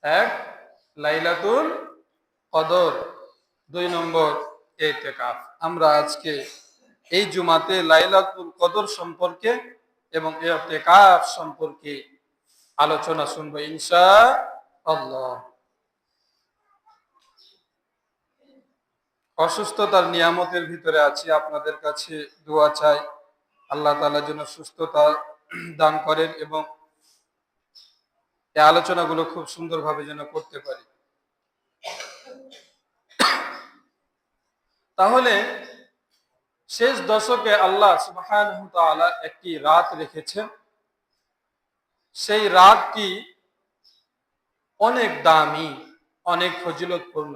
এক, লাইলাতুল কদর। 2 নম্বর, ইতিকাফ। আমরা আজকে এই জুমাতে লাইলাতুল কদর সম্পর্কে এবং ইতিকাফ সম্পর্কে আলোচনা শুনবো ইনশাআল্লাহ। অসুস্থতার নিয়ামতের ভিতরে আছি, আপনাদের কাছে দোয়া চাই আল্লাহ তাআলা যেন সুস্থতা দান করেন এবং এই আলোচনাগুলো খুব সুন্দরভাবে যেন করতে পারি। তাহলে শেষ দশকে আল্লাহ সুবহানাহু ওয়া তাআলা একটি রাত রেখেছেন। সেই রাতটি অনেক দামি, অনেক ফজিলতপূর্ণ,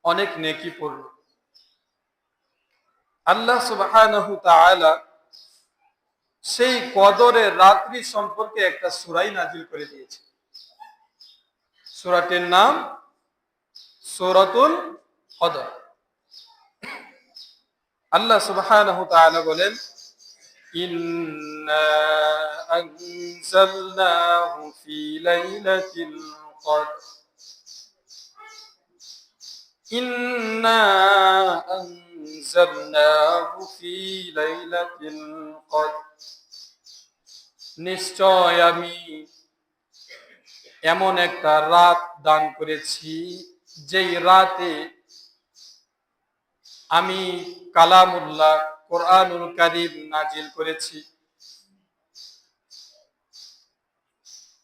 অনেক নেকিপূর্ণ। আল্লাহ সুবহানাহু ওয়া তাআলা সেই কদরের রাত্রি সম্পর্কে একটা সূরা নাজিল করে দিয়েছে। সূরাটির নাম সূরাতুল কদর। আল্লাহ সুবহানাহু ওয়া তাআলা বলেন, ইন্না আনজালনাহু ফি লাইলাতিল কদর। ইন্না আনজালনাহু ফি লাইলাতিল কদর। নিশ্চয় আমি এমন একটা রাত দান করেছি যেই রাতে আমি কালামুল্লাহ কোরআনুল কারীম নাজিল করেছি।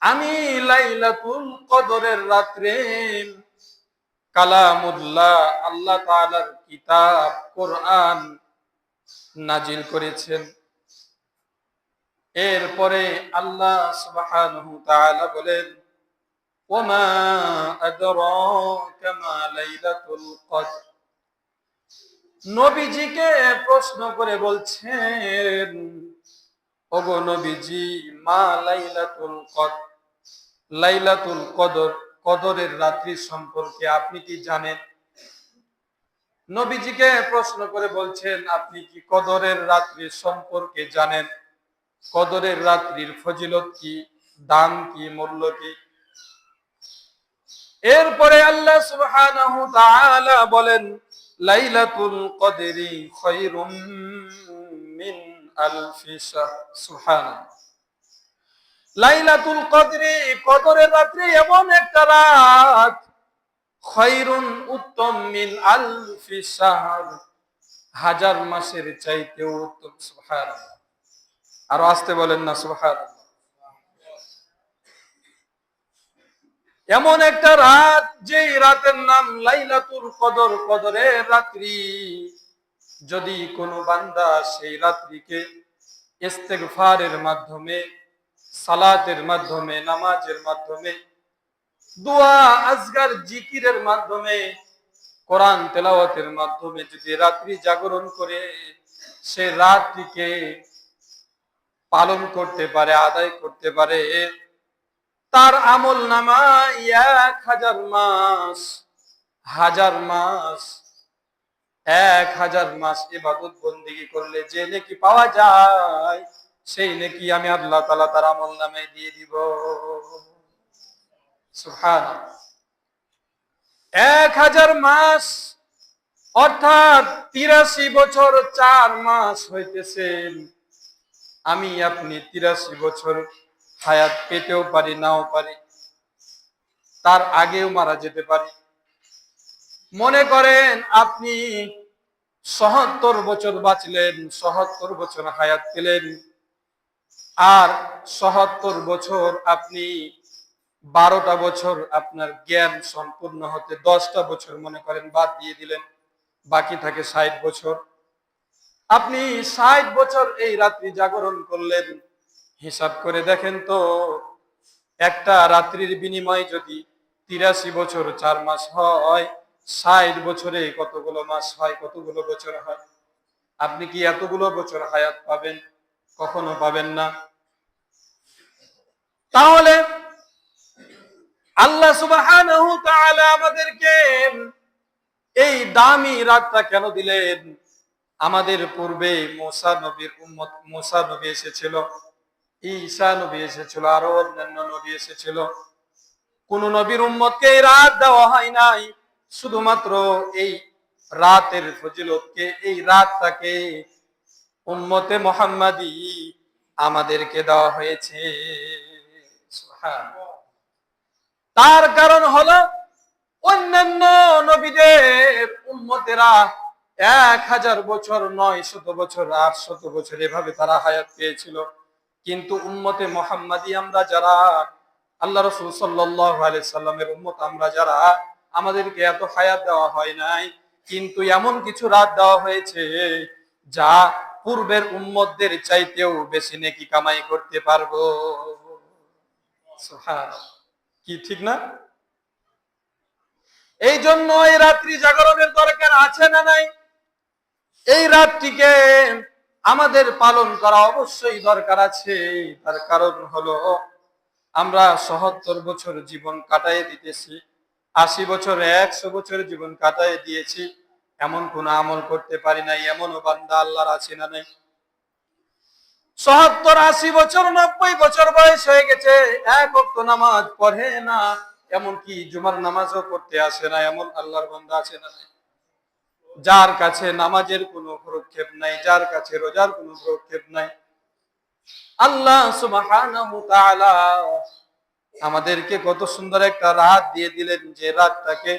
আমি লাইলাতুল কদরের রাত্রে কালামুল্লাহ আল্লাহ তাআলার কিতাব কোরআন নাজিল করেছেন। এরপরে আল্লাহ সুবহানাহু ওয়া তাআলা বলেন, ওমা আদরাকা মা লাইলাতুল কদর। নবীজিকে প্রশ্ন করে বলছেন, ওগো নবীজি, মা লাইলাতুল কদর, লাইলাতুল কদর, কদরের রাত্রি সম্পর্কে আপনি কি জানেন? নবীজিকে প্রশ্ন করে বলছেন, আপনি কি কদরের রাত্রি সম্পর্কে জানেন? কদরের রাত্রির ফজিলত কি, দাম কি, মূল্য কি? এরপরে আল্লাহ সুবহানাহু ওয়া তাআলা বলেন, লাইলাতুল কদরি খায়রুম মিন আলফি শাহর। সুবহানাল্লাহ। লাইলাতুল কদরি, কদরের রাত্রি এমন একটা রাত, খায়রুন উত্তম, মিন আলফি শাহর, হাজার মাসের চাইতেও উত্তম। সুবহানাল্লাহ। আরো আসতে বলেন না সুবহানাল্লাহ। এমন একটা রাত, যেই রাতের নাম লাইলাতুল কদর, কদরের রাত্রি। যদি কোনো বান্দা সেই রাত্রিকে ইস্তেগফারের মাধ্যমে, সালাতের মাধ্যমে, নামাজের মাধ্যমে, দোয়া আজগার জিকিরের মাধ্যমে, কোরআন তেলাওয়াতের মাধ্যমে যদি রাত্রি জাগরণ করে সে রাতটিকে পালন করতে পারে, আদায় করতে পারে, তার আমল নামায় 1000 মাস, 1000 মাস ইবাদত বন্দেগী করলে যে নেকি পাওয়া যায়, সেই নেকি আমি আল্লাহ তাআলা তার আমল নামায় দিয়ে দিব। সুবহানাল্লাহ। 1000 মাস অর্থাৎ 83 বছর 4 মাস হইতেছে। আমি আপনি 83 বছর হায়াত পেতেও পারি, নাও পারি, তার আগেও মারা যেতে পারি। মনে করেন আপনি ৭৭ বছর বাঁচলেন, ৭৭ বছর হায়াত পেলেন, আর ৭৭ বছর আপনি 12টা বছর আপনার জ্ঞান সম্পূর্ণ হতে 10টা বছর মনে করেন বাদ দিয়ে দিলেন, বাকি থাকে 60 বছর। আপনি 60 বছর এই রাত্রি জাগরণ করলেন। হিসাব করে দেখেন তো, একটা রাত্রির বিনিময়ে যদি 83 বছর 4 মাস হয়, 60 বছরে কতগুলো মাস হয়, কতগুলো বছর হয়? আপনি কি এতগুলো বছর হায়াত পাবেন? কখনো পাবেন না। তাহলে আল্লাহ সুবহানাহু ওয়া তাআলা আমাদেরকে এই দামি রাতটা কেন দিলেন? আমাদের পূর্বে মুসা নবীর উম্মত, মুসা নবী এসেছিল, ঈসা নবী এসেছিল, আরো অন্যান্য নবী এসেছিল। কোন নবীর উম্মতকে এই রাত দেওয়া হয় নাই, শুধুমাত্র এই রাতের ফজিলতকে, এই রাতটাকে উম্মতে মুহাম্মাদি আমাদেরকে দেওয়া হয়েছে। সুবহানাল্লাহ। তার কারণ হলো অন্যান্য নবীদের উম্মতেরা 1000 বছর, 900 বছর, 800 বছর এভাবে তারা হায়াত পেয়েছিল। কিন্তু উম্মতে মুহাম্মাদি আমরা যারা, আল্লাহ রাসূল সাল্লাল্লাহু আলাইহি সাল্লামের উম্মত আমরা যারা, আমাদেরকে এত হায়াত দেওয়া হয় নাই, কিন্তু এমন কিছু রাত দেওয়া হয়েছে যা পূর্বের উম্মতদের চাইতেও বেশি নেকি কামাই করতে পারবো। সুবহানাল্লাহ। কি ঠিক না? এই জন্য এই রাত্রি জাগরণের দরকার আছে না নাই? এই রাতটিকে আমাদের পালন করা অবশ্যই দরকার আছে। তার কারণ হলো আমরা ৭৭ বছর জীবন কাটায় দিতেছি, ৮০ বছর, ১০০ বছর জীবন কাটায় দিয়েছি, এমন কোন আমল করতে পারি নাই, এমনও বান্দা আল্লাহর আছে না নাই? ৭০, ৮০ বছর, ৯০ বছর বয়স হয়ে গেছে, এক ওয়াক্ত নামাজ পড়ে না, এমনকি জুমার নামাজও পড়তে আসে না, এমন আল্লাহর বান্দা আছে না নাই? যার কাছে নামাজের কোনো ভ্রুক্ষেপ নাই, যার কাছে রোজার কোনো ভ্রুক্ষেপ নাই। আল্লাহ সুবহানাহু ওয়া তাআলা আমাদেরকে কত সুন্দর একটা রাত দিয়ে দিলেন, যে রাতটাকে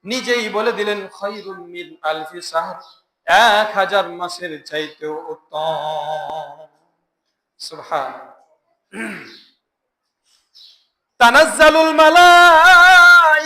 নিজেই বলে দিলেন খায়রুম মিন আলফি শাহর, 1000 মাসের চাইতেও উত্তম। সুবহানাল্লাহ। তানাজ্জালুল মালায়েকা